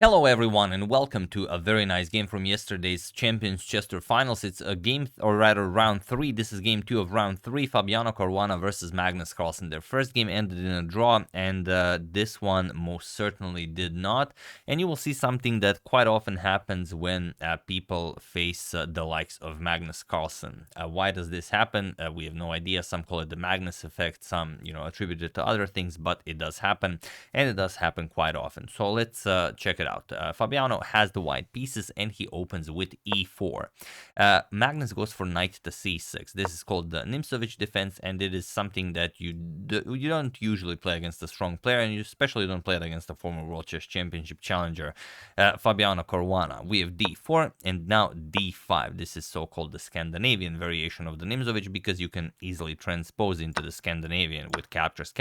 Hello everyone and welcome to a very nice game from yesterday's Champions Chester Finals. It's a game, or rather round 3. This is game 2 of round 3. Fabiano Caruana versus Magnus Carlsen. Their first game ended in a draw, and this one most certainly did not. And you will see something that quite often happens when people face the likes of Magnus Carlsen. Why does this happen? We have no idea. Some call it the Magnus effect, some attribute it to other things, but it does happen, and it does happen quite often. So let's check it out. Fabiano has the white pieces and he opens with e4. Magnus goes for knight to c6. This is called the Nimzovich defense, and it is something that you don't usually play against a strong player, and you especially don't play it against a former World Chess Championship challenger, Fabiano Caruana. We have d4 and now d5. This is so-called the Scandinavian variation of the Nimzovich because you can easily transpose into the Scandinavian with captures,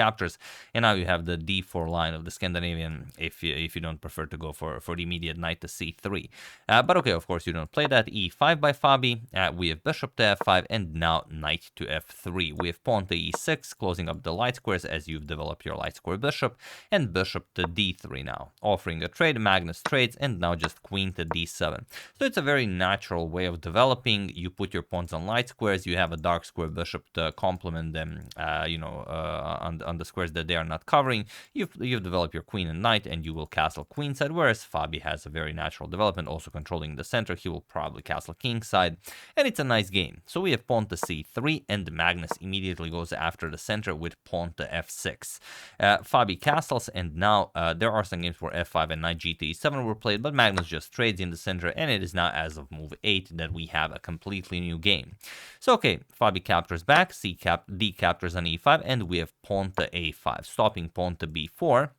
and now you have the d4 line of the Scandinavian if you don't prefer to go for the immediate knight to c3. But okay, of course, you don't play that. e5 by Fabi. We have bishop to f5, and now knight to f3. We have pawn to e6, closing up the light squares as you've developed your light square bishop, and bishop to d3 now. Offering a trade, Magnus trades, and now just queen to d7. So it's a very natural way of developing. You put your pawns on light squares, you have a dark square bishop to complement them, on the squares that they are not covering. You've developed your queen and knight, and you will castle queenside, whereas Fabi has a very natural development, also controlling the center. He will probably castle kingside, and it's a nice game. So we have pawn to c3, and Magnus immediately goes after the center with pawn to f6. Fabi castles, and now there are some games where f5 and knight g to e7 were played, but Magnus just trades in the center, and it is now as of move 8 that we have a completely new game. So okay, Fabi captures back, d captures on e5, and we have pawn to a5, stopping pawn to b4.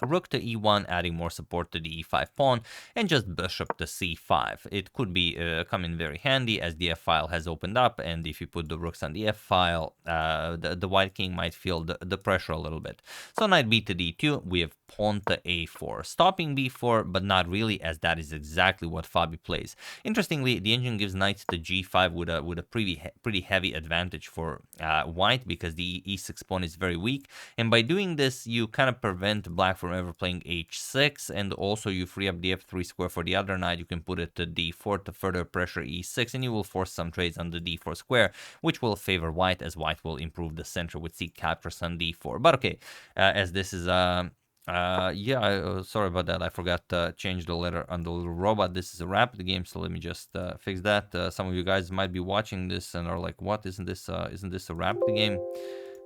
Rook to e1, adding more support to the e5 pawn, and just bishop to c5. It could be come in very handy as the f-file has opened up, and if you put the rooks on the f-file, the white king might feel the pressure a little bit. So knight b to d2, we have pawn to a4, stopping b4, but not really, as that is exactly what Fabi plays. Interestingly, the engine gives knight to g5 with a pretty heavy advantage for white, because the e6 pawn is very weak, and by doing this, you kind of prevent black from ever playing h6, and also you free up the f3 square for the other knight. You can put it to d4 to further pressure e6, and you will force some trades on the d4 square, which will favor white, as white will improve the center with c captures on d4. But okay, as this is sorry about that. I forgot to change the letter on the little robot. This is a rapid game, so let me just fix that. Some of you guys might be watching this and are like, "What? Isn't this a rapid game?"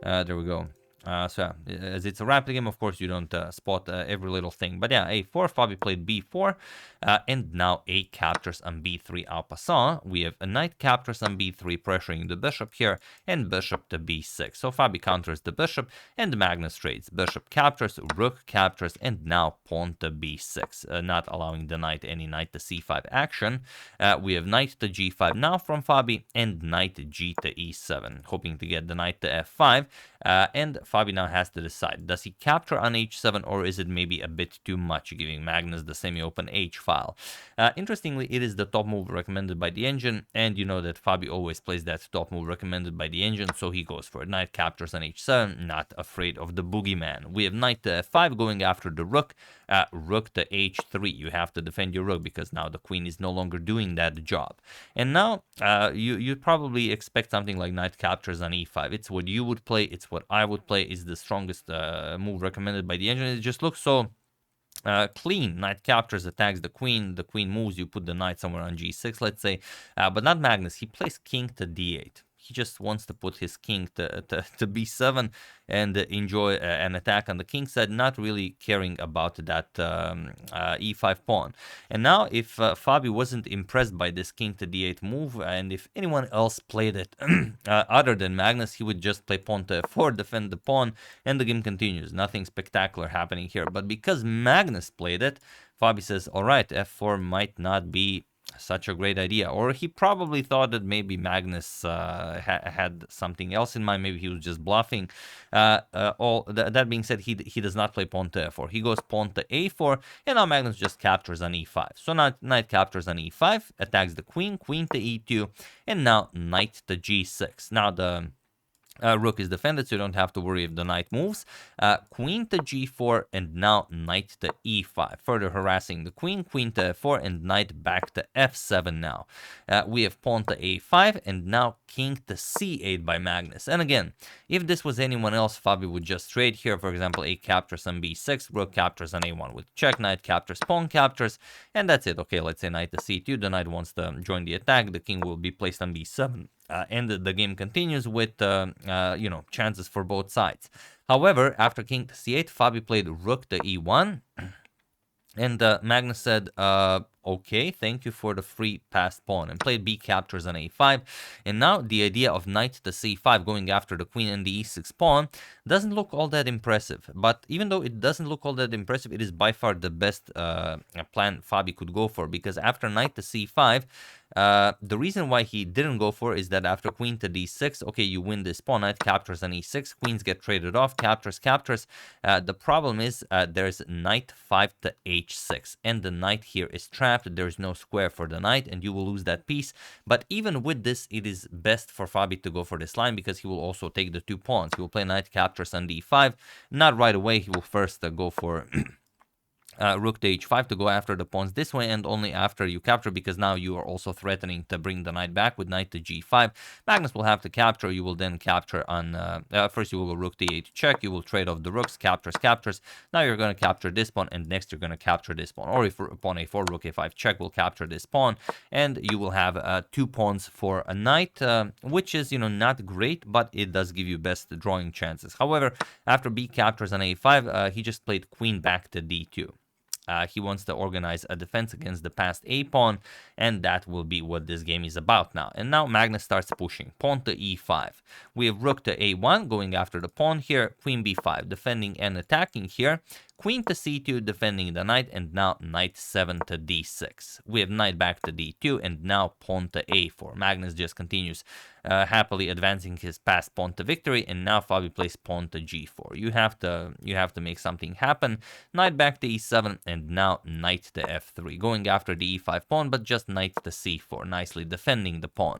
There we go. So yeah, as it's a rapid game, of course, you don't spot every little thing. But yeah, a4, Fabi played b4, and now a captures on b3 en passant. We have a knight captures on b3, pressuring the bishop here, and bishop to b6. So Fabi counters the bishop, and Magnus trades. Bishop captures, rook captures, and now pawn to b6, not allowing the knight any knight to c5 action. We have knight to g5 now from Fabi, and knight g to e7, hoping to get the knight to f5, and Fabi now has to decide, does he capture on h7, or is it maybe a bit too much, giving Magnus the semi-open h-file? Interestingly, it is the top move recommended by the engine, and you know that Fabi always plays that top move recommended by the engine, so he goes for it. Knight captures on h7, not afraid of the boogeyman. We have knight to f5 going after the rook, rook to h3. You have to defend your rook because now the queen is no longer doing that job. And now you'd probably expect something like knight captures on e5. It's what you would play, it's what I would play, is the strongest move recommended by the engine. It just looks so clean. Knight captures, attacks the queen moves, you put the knight somewhere on g6, let's say, but not Magnus. He plays king to d8. He just wants to put his king to b7 and enjoy an attack on the king side, not really caring about that e5 pawn. And now, if Fabi wasn't impressed by this king to d8 move, and if anyone else played it other than Magnus, he would just play pawn to f4, defend the pawn, and the game continues. Nothing spectacular happening here. But because Magnus played it, Fabi says, all right, f4 might not be such a great idea. Or he probably thought that maybe Magnus had something else in mind. Maybe he was just bluffing. That being said, he does not play pawn to f4. He goes pawn to a4, and now Magnus just captures on e5. So now knight captures on e5, attacks the queen, queen to e2, and now knight to g6. Now the Rook is defended, so you don't have to worry if the knight moves. Queen to g4, and now knight to e5, further harassing the queen. Queen to f4, and knight back to f7 now. We have pawn to a5, and now king to c8 by Magnus. And again, if this was anyone else, Fabi would just trade here. For example, a captures on b6, rook captures on a1 with check, knight captures, pawn captures, and that's it. Okay, let's say knight to c2. The knight wants to join the attack. The king will be placed on b7. And the game continues with, chances for both sides. However, after king to c8, Fabi played rook to e1. And Magnus said, okay, thank you for the free passed pawn, and played b captures on a5. And now the idea of knight to c5 going after the queen and the e6 pawn doesn't look all that impressive. But even though it doesn't look all that impressive, it is by far the best plan Fabi could go for, because after knight to c5, the reason why he didn't go for is that after queen to d6, okay, you win this pawn, knight captures on e6, queens get traded off, captures. The problem is there's knight 5 to h6, and the knight here is trapped. There's no square for the knight, and you will lose that piece. But even with this, it is best for Fabi to go for this line, because he will also take the 2 pawns. He will play knight captures on d5. Not right away, he will first go for rook to h5 to go after the pawns this way, and only after you capture, because now you are also threatening to bring the knight back with knight to g5. Magnus will have to capture. You will then capture on first you will go rook to e8 check, you will trade off the rooks, captures. Now you're going to capture this pawn, and next you're going to capture this pawn, or if pawn a4, rook a5 check will capture this pawn, and you will have 2 pawns for a knight, which is not great, but it does give you best drawing chances. However, after b captures on a5, he just played queen back to d2. He wants to organize a defense against the passed a pawn, and that will be what this game is about now. And now Magnus starts pushing. Pawn to e5. We have rook to a1 going after the pawn here. Queen b5 defending and attacking here. Queen to c2 defending the knight, and now knight 7 to d6. We have knight back to d2, and now pawn to a4. Magnus just continues happily advancing his passed pawn to victory, and now Fabi plays pawn to g4. You have to make something happen. Knight back to e7, and now knight to f3, going after the e5 pawn, but just knight to c4, nicely defending the pawn.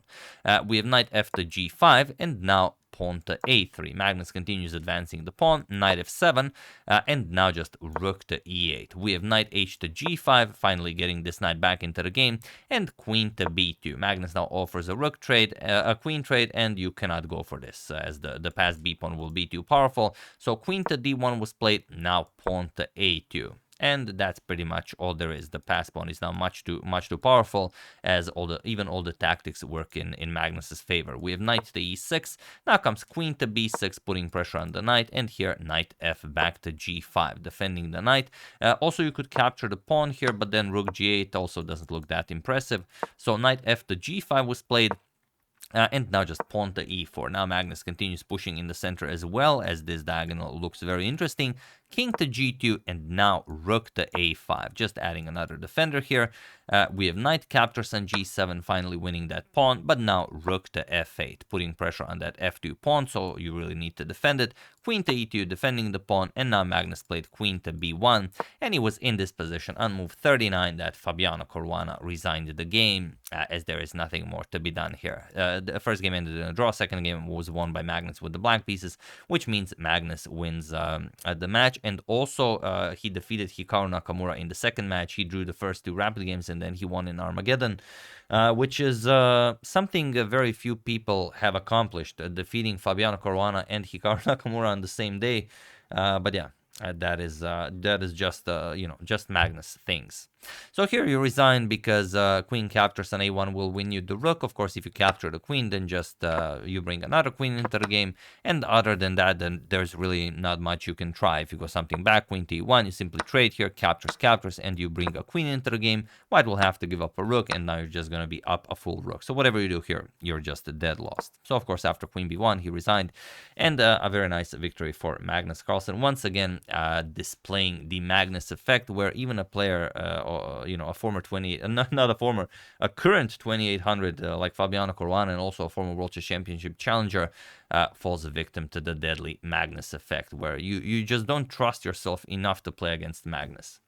We have knight f to g5, and now pawn to a3. Magnus continues advancing the pawn, knight f7, and now just rook to e8. We have knight h to g5, finally getting this knight back into the game, and queen to b2. Magnus now offers a rook trade, a queen trade, and you cannot go for this, as the passed b pawn will be too powerful. So queen to d1 was played, now pawn to a2. And that's pretty much all there is. The pass pawn is now much too powerful, as even all the tactics work in Magnus's favor. We have knight to e6. Now comes queen to b6, putting pressure on the knight, and here knight f back to g5, defending the knight. Also, you could capture the pawn here, but then rook g8 also doesn't look that impressive. So knight f to g5 was played. And now just pawn to e4. Now Magnus continues pushing in the center as well, as this diagonal looks very interesting. King to g2, and now rook to a5, just adding another defender here. We have knight captures on g7, finally winning that pawn, but now rook to f8, putting pressure on that f2 pawn, so you really need to defend it. Queen to e2, defending the pawn, and now Magnus played queen to b1, and he was in this position on move 39 that Fabiano Caruana resigned the game, as there is nothing more to be done here. The first game ended in a draw, second game was won by Magnus with the black pieces, which means Magnus wins the match. And also, he defeated Hikaru Nakamura in the second match. He drew the first 2 rapid games, and then he won in Armageddon, which is something very few people have accomplished, defeating Fabiano Caruana and Hikaru Nakamura on the same day. But yeah, that is just Magnus things. So here you resign because queen captures on a1 will win you the rook. Of course, if you capture the queen, then just you bring another queen into the game. And other than that, then there's really not much you can try. If you go something back, queen to e1, you simply trade here, captures, and you bring a queen into the game. White will have to give up a rook, and now you're just going to be up a full rook. So whatever you do here, you're just dead lost. So of course, after queen b1, he resigned, and a very nice victory for Magnus Carlsen. Once again, displaying the Magnus effect, where even a player a former a current 2800 like Fabiano Caruana, and also a former World Chess Championship challenger, falls a victim to the deadly Magnus effect, where you just don't trust yourself enough to play against Magnus.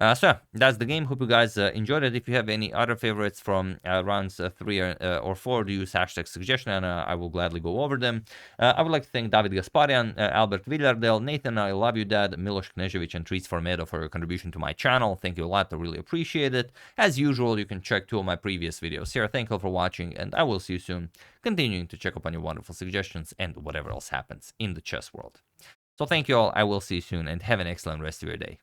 So yeah, that's the game. Hope you guys enjoyed it. If you have any other favorites from rounds 3 or 4, do use hashtag suggestion, and I will gladly go over them. I would like to thank David Gasparian, Albert Villardel, Nathan, I love you, Dad, Milos Knežević, and Treats for Medo for your contribution to my channel. Thank you a lot. I really appreciate it. As usual, you can check 2 of my previous videos here. Thank you all for watching, and I will see you soon, continuing to check up on your wonderful suggestions and whatever else happens in the chess world. So thank you all. I will see you soon, and have an excellent rest of your day.